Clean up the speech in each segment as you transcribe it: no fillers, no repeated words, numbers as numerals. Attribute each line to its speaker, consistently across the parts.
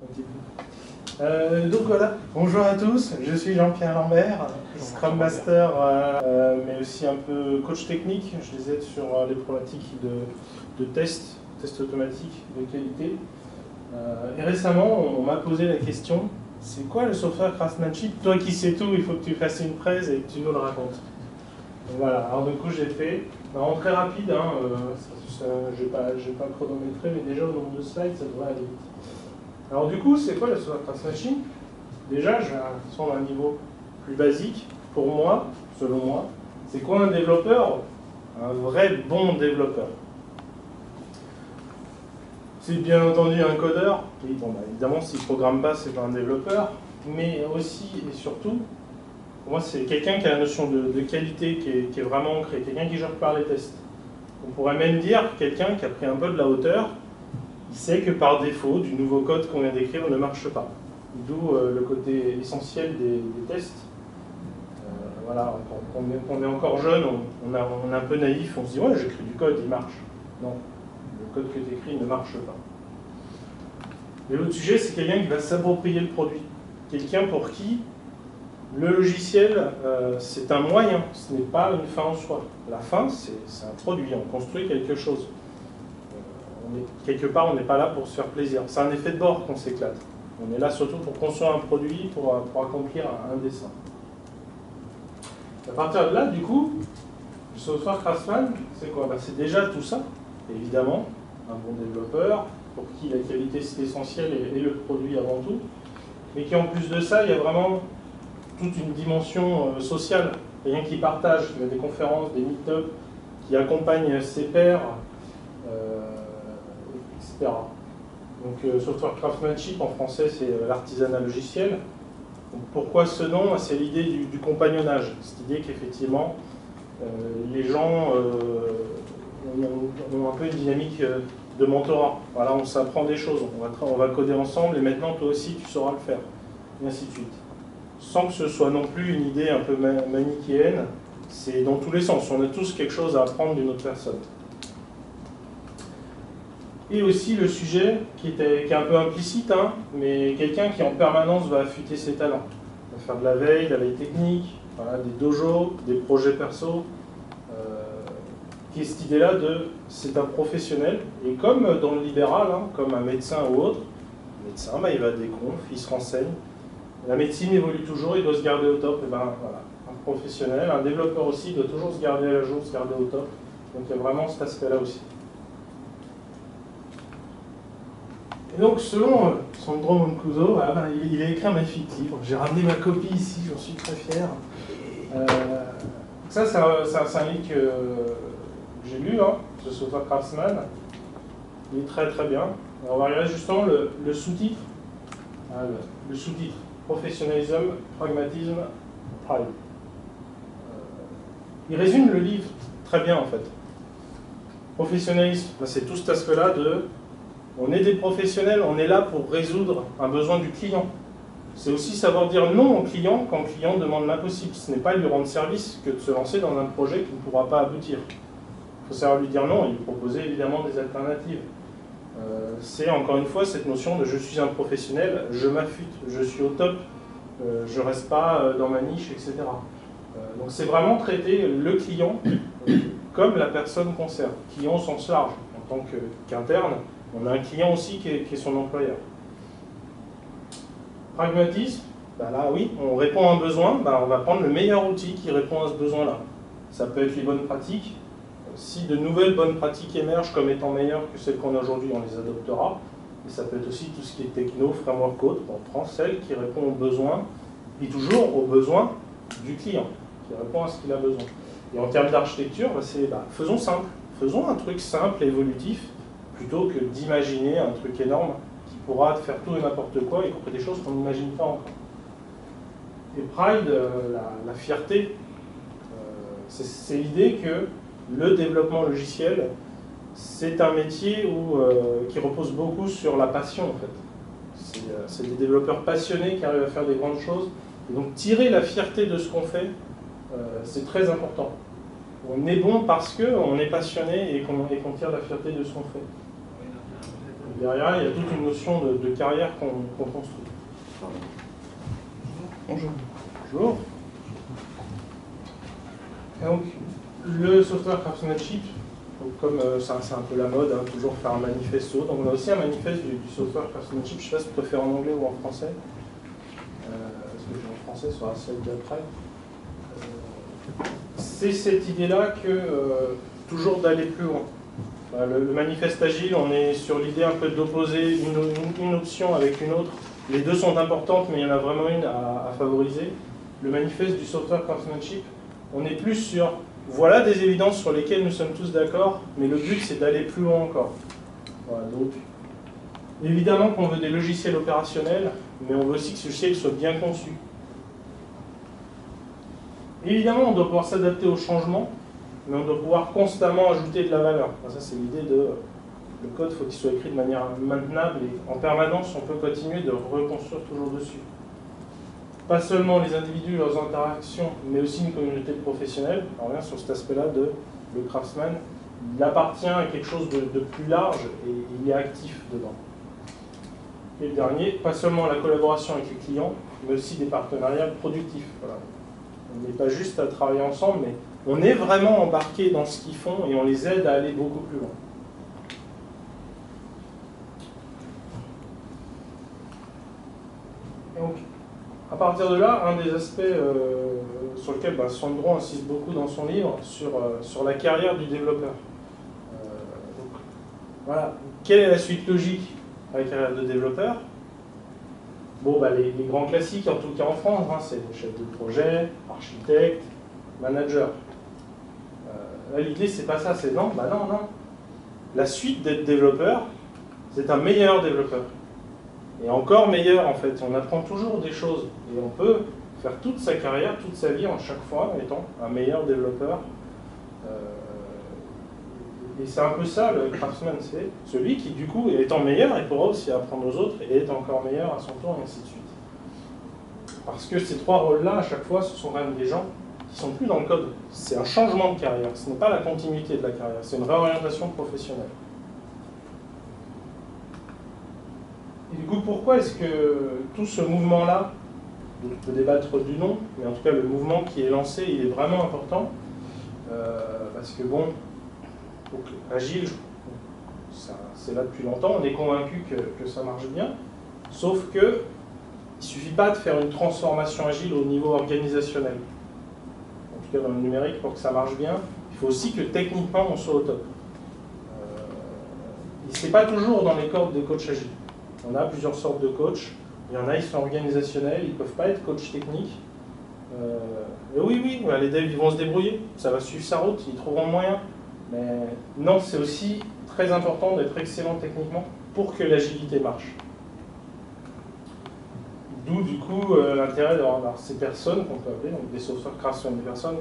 Speaker 1: Donc voilà, bonjour à tous, je suis Jean-Pierre Lambert, Scrum Master, mais aussi un peu coach technique. Je les aide sur les problématiques de tests automatiques de qualité. Et récemment, on m'a posé la question, c'est quoi le software craftsmanship? Toi qui sais tout, il faut que tu fasses une presse et que tu nous le racontes. Donc voilà, alors du coup j'ai fait, en très rapide, hein, je vais pas chronométrer, mais déjà au nombre de slides, ça devrait aller vite. Alors du coup, c'est quoi le software craftsmanship? Déjà, je vais prendre un niveau plus basique. Pour moi, selon moi, c'est quoi un développeur? Un vrai bon développeur. C'est bien entendu un codeur. Et bon, évidemment, s'il ne programme pas, c'est pas un développeur. Mais aussi et surtout, pour moi, c'est quelqu'un qui a la notion de qualité qui est vraiment ancrée, quelqu'un qui gère par les tests. On pourrait même dire quelqu'un qui a pris un peu de la hauteur. Il sait que par défaut, du nouveau code qu'on vient d'écrire ne marche pas. D'où le côté essentiel des tests. Voilà, quand on est encore jeune, on est un peu naïf, on se dit « ouais, j'écris du code, il marche ». Non, le code que tu écris ne marche pas. Et l'autre sujet, c'est quelqu'un qui va s'approprier le produit. Quelqu'un pour qui le logiciel, c'est un moyen, ce n'est pas une fin en soi. La fin, c'est un produit, on construit quelque chose. Quelque part, on n'est pas là pour se faire plaisir. C'est un effet de bord qu'on s'éclate. On est là surtout pour construire un produit, pour accomplir un dessin. À partir de là, du coup, le software craftsman, c'est quoi? C'est déjà tout ça, évidemment, un bon développeur, pour qui la qualité c'est essentiel et le produit avant tout, mais qui en plus de ça, il y a vraiment toute une dimension sociale. Quelqu'un qui partage, qui a des conférences, des meet-up, qui accompagne ses pairs, etc. Donc software craftsmanship en français c'est l'artisanat logiciel. Donc, pourquoi ce nom? C'est l'idée du compagnonnage, cette idée qu'effectivement les gens ont un peu une dynamique de mentorat. Voilà, on s'apprend des choses, on va coder ensemble et maintenant toi aussi tu sauras le faire, et ainsi de suite. Sans que ce soit non plus une idée un peu manichéenne, c'est dans tous les sens, on a tous quelque chose à apprendre d'une autre personne. Et aussi le sujet qui est un peu implicite, hein, mais quelqu'un qui en permanence va affûter ses talents. Il va faire de la veille technique, voilà, des dojos, des projets perso, qui est cette idée-là de c'est un professionnel, et comme dans le libéral, hein, comme un médecin ou autre, le médecin il va à des confs, il se renseigne, la médecine évolue toujours, il doit se garder au top, et ben voilà, un professionnel, un développeur aussi, il doit toujours se garder à jour, se garder au top, donc il y a vraiment cet aspect-là aussi. Et donc, selon Sandro Mancuso, il a écrit un magnifique livre. J'ai ramené ma copie ici, j'en suis très fier. Ça, c'est un livre que j'ai lu, hein, ce software craftsman. Il est très très bien. Alors, on va regarder justement le sous-titre. Le sous-titre, Professionalism, Pragmatism, Pride. Il résume le livre très bien en fait. Professionnalisme, c'est tout cet aspect-là de... On est des professionnels, on est là pour résoudre un besoin du client. C'est aussi savoir dire non au client quand le client demande l'impossible. Ce n'est pas lui rendre service que de se lancer dans un projet qui ne pourra pas aboutir. Il faut savoir lui dire non et lui proposer évidemment des alternatives. C'est encore une fois cette notion de je suis un professionnel, je m'affûte, je suis au top, je ne reste pas dans ma niche, etc. Donc c'est vraiment traiter le client comme la personne concernée, client au sens large, en tant qu'interne. On a un client aussi qui est son employeur. Pragmatisme, là oui, on répond à un besoin, on va prendre le meilleur outil qui répond à ce besoin-là. Ça peut être les bonnes pratiques. Si de nouvelles bonnes pratiques émergent comme étant meilleures que celles qu'on a aujourd'hui, on les adoptera. Et ça peut être aussi tout ce qui est techno, framework, autre. On prend celle qui répond aux besoins, et toujours aux besoins du client, qui répond à ce qu'il a besoin. Et en termes d'architecture, c'est faisons simple. Faisons un truc simple et évolutif, plutôt que d'imaginer un truc énorme qui pourra faire tout et n'importe quoi, y compris des choses qu'on n'imagine pas encore. Et Pride, la fierté, c'est l'idée que le développement logiciel, c'est un métier qui repose beaucoup sur la passion, en fait. C'est des développeurs passionnés qui arrivent à faire des grandes choses. Et donc tirer la fierté de ce qu'on fait, c'est très important. On est bon parce qu'on est passionné et qu'on tire la fierté de ce qu'on fait. derrière, il y a toute une notion de carrière qu'on construit.
Speaker 2: Bonjour.
Speaker 1: Bonjour. Et donc, le software craftsmanship, donc comme c'est un peu la mode, hein, toujours faire un manifesto. Donc on a aussi un manifeste du software craftsmanship, je ne sais pas si vous préférez en anglais ou en français. Parce que en français sur la slide d'après. C'est cette idée-là que toujours d'aller plus loin. Le manifeste agile, on est sur l'idée un peu d'opposer une option avec une autre. Les deux sont importantes, mais il y en a vraiment une à favoriser. Le manifeste du software craftsmanship, on est plus sur, voilà des évidences sur lesquelles nous sommes tous d'accord, mais le but c'est d'aller plus loin encore. Voilà, donc, évidemment qu'on veut des logiciels opérationnels, mais on veut aussi que ce logiciel soit bien conçu. Évidemment, on doit pouvoir s'adapter aux changements, mais on doit pouvoir constamment ajouter de la valeur. Enfin, ça, c'est l'idée de... Le code, il faut qu'il soit écrit de manière maintenable et en permanence, on peut continuer de reconstruire toujours dessus. Pas seulement les individus, leurs interactions, mais aussi une communauté de professionnels. On revient sur cet aspect-là de le craftsman. Il appartient à quelque chose de plus large et il est actif dedans. Et le dernier, pas seulement la collaboration avec les clients, mais aussi des partenariats productifs. Voilà. On n'est pas juste à travailler ensemble, mais on est vraiment embarqué dans ce qu'ils font et on les aide à aller beaucoup plus loin. Et donc, à partir de là, un des aspects sur lequel Sandro insiste beaucoup dans son livre, sur la carrière du développeur. Donc, voilà. Quelle est la suite logique à la carrière de développeur? Bon, les grands classiques, en tout cas en France, hein, c'est chef de projet, architecte, manager. Là, l'idée, c'est pas ça, c'est non. La suite d'être développeur, c'est un meilleur développeur. Et encore meilleur, en fait. On apprend toujours des choses. Et on peut faire toute sa carrière, toute sa vie, en chaque fois, en étant un meilleur développeur. Et c'est un peu ça, le craftsman, c'est celui qui, du coup, étant meilleur, il pourra aussi apprendre aux autres et être encore meilleur à son tour, et ainsi de suite. Parce que ces trois rôles-là, à chaque fois, ce sont quand même des gens qui ne sont plus dans le code. C'est un changement de carrière, ce n'est pas la continuité de la carrière, c'est une réorientation professionnelle. Et du coup, pourquoi est-ce que tout ce mouvement-là, on peut débattre du nom, mais en tout cas, le mouvement qui est lancé, il est vraiment important, parce que bon, donc, Agile, c'est là depuis longtemps, on est convaincu que ça marche bien, sauf que il ne suffit pas de faire une transformation Agile au niveau organisationnel. En tout cas dans le numérique, pour que ça marche bien, il faut aussi que techniquement on soit au top. Et ce n'est pas toujours dans les cordes des coachs Agile. On a plusieurs sortes de coachs, il y en a, ils sont organisationnels, ils ne peuvent pas être coachs techniques. Et oui, les devs ils vont se débrouiller, ça va suivre sa route, ils trouveront le moyen. Mais non, c'est aussi très important d'être excellent techniquement pour que l'agilité marche. D'où, du coup, l'intérêt d'avoir ces personnes qu'on peut appeler donc des software craftsmen, des personnes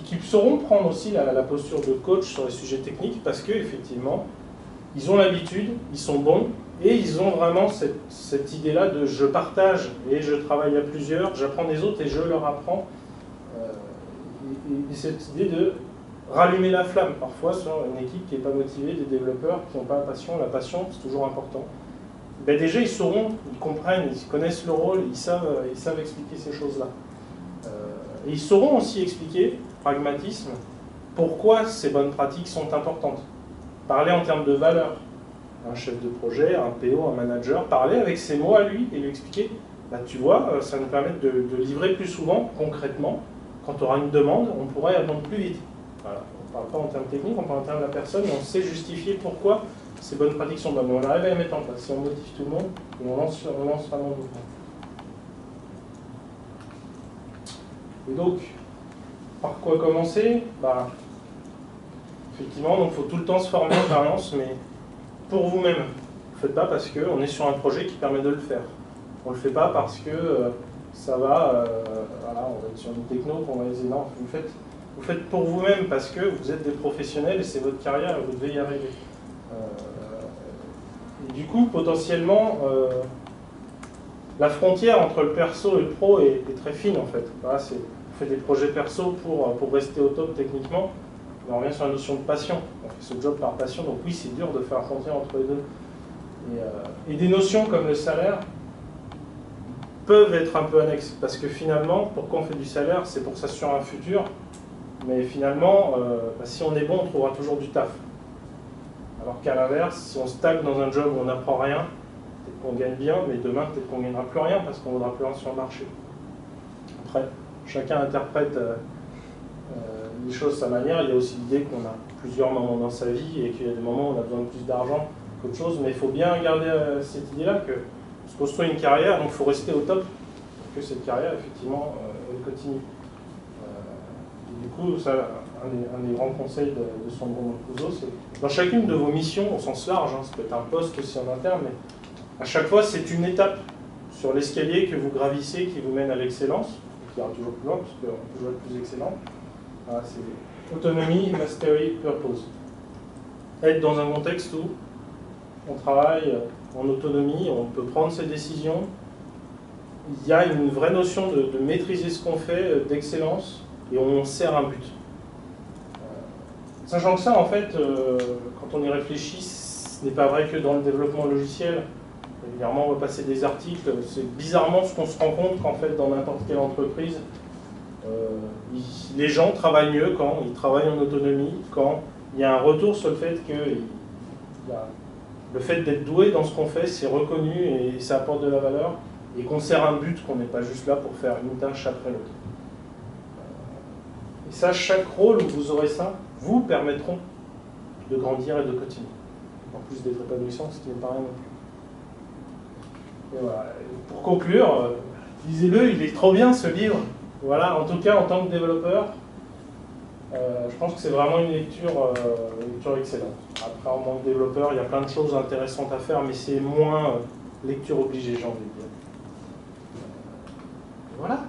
Speaker 1: qui sauront prendre aussi la posture de coach sur les sujets techniques parce qu'effectivement, ils ont l'habitude, ils sont bons et ils ont vraiment cette idée-là de je partage et je travaille à plusieurs, j'apprends des autres et je leur apprends. Et cette idée de rallumer la flamme, parfois, sur une équipe qui n'est pas motivée, des développeurs qui n'ont pas la passion. La passion, c'est toujours important. Déjà, ils sauront, ils comprennent, ils connaissent le rôle, ils savent expliquer ces choses-là. Et ils sauront aussi expliquer, pragmatisme, pourquoi ces bonnes pratiques sont importantes. Parler en termes de valeur. Un chef de projet, un PO, un manager, parler avec ses mots à lui et lui expliquer, tu vois, ça nous permet de livrer plus souvent, concrètement. Quand tu auras une demande, on pourrait répondre plus vite. Voilà. On ne parle pas en termes techniques, on parle en termes de la personne, et on sait justifier pourquoi ces bonnes pratiques sont bonnes. On arrive à les mettre en place. Si on motive tout le monde, on lance vraiment le mouvement. Et donc, par quoi commencer? Effectivement, il faut tout le temps se former en permanence, mais pour vous-même. Ne le faites pas parce qu'on est sur un projet qui permet de le faire. On ne le fait pas parce que ça va, voilà, on va être sur une techno, qu'on va dire non, vous faites pour vous-même parce que vous êtes des professionnels et c'est votre carrière et vous devez y arriver. Et du coup, potentiellement, la frontière entre le perso et le pro est très fine en fait. Voilà, on fait des projets perso pour rester au top techniquement, mais on revient sur la notion de passion. On fait ce job par passion, donc oui, c'est dur de faire la frontière entre les deux. Et des notions comme le salaire peuvent être un peu annexes, parce que finalement, pourquoi on fait du salaire, c'est pour s'assurer un futur, mais finalement, si on est bon, on trouvera toujours du taf. Alors qu'à l'inverse, si on stagne dans un job où on n'apprend rien, peut-être qu'on gagne bien, mais demain, peut-être qu'on ne gagnera plus rien, parce qu'on ne vaudra plus rien sur le marché. Après, chacun interprète les choses à sa manière. Il y a aussi l'idée qu'on a plusieurs moments dans sa vie, et qu'il y a des moments où on a besoin de plus d'argent qu'autre chose, mais il faut bien garder cette idée-là que se construit une carrière, donc il faut rester au top pour que cette carrière, effectivement, elle continue. Et du coup, ça, un des grands conseils de Sandro Mancuso, c'est dans chacune de vos missions, au sens large, hein, ça peut être un poste aussi en interne, mais à chaque fois, c'est une étape sur l'escalier que vous gravissez qui vous mène à l'excellence, qui ira toujours plus loin, parce qu'on peut toujours être plus excellent. Voilà, c'est autonomie, mastery, purpose. Être dans un contexte où on travaille en autonomie, on peut prendre ses décisions. Il y a une vraie notion de maîtriser ce qu'on fait, d'excellence, et on sert un but. Sachant que ça, en fait, quand on y réfléchit, ce n'est pas vrai que dans le développement logiciel. Régulièrement, on va passer des articles. C'est bizarrement ce qu'on se rend compte qu'en fait, dans n'importe quelle entreprise, les gens travaillent mieux quand ils travaillent en autonomie, quand il y a un retour sur le fait que le fait d'être doué dans ce qu'on fait, c'est reconnu et ça apporte de la valeur, et qu'on sert un but, qu'on n'est pas juste là pour faire une tâche après l'autre. Et ça, chaque rôle où vous aurez ça, vous permettront de grandir et de continuer. En plus d'être épanouissant, ce qui n'est pas rien non plus. Et voilà. Pour conclure, lisez-le, il est trop bien ce livre. Voilà, en tout cas, en tant que développeur, je pense que c'est vraiment une lecture excellente. Après, en tant que développeur, il y a plein de choses intéressantes à faire, mais c'est moins lecture obligée, j'ai envie de dire. Voilà.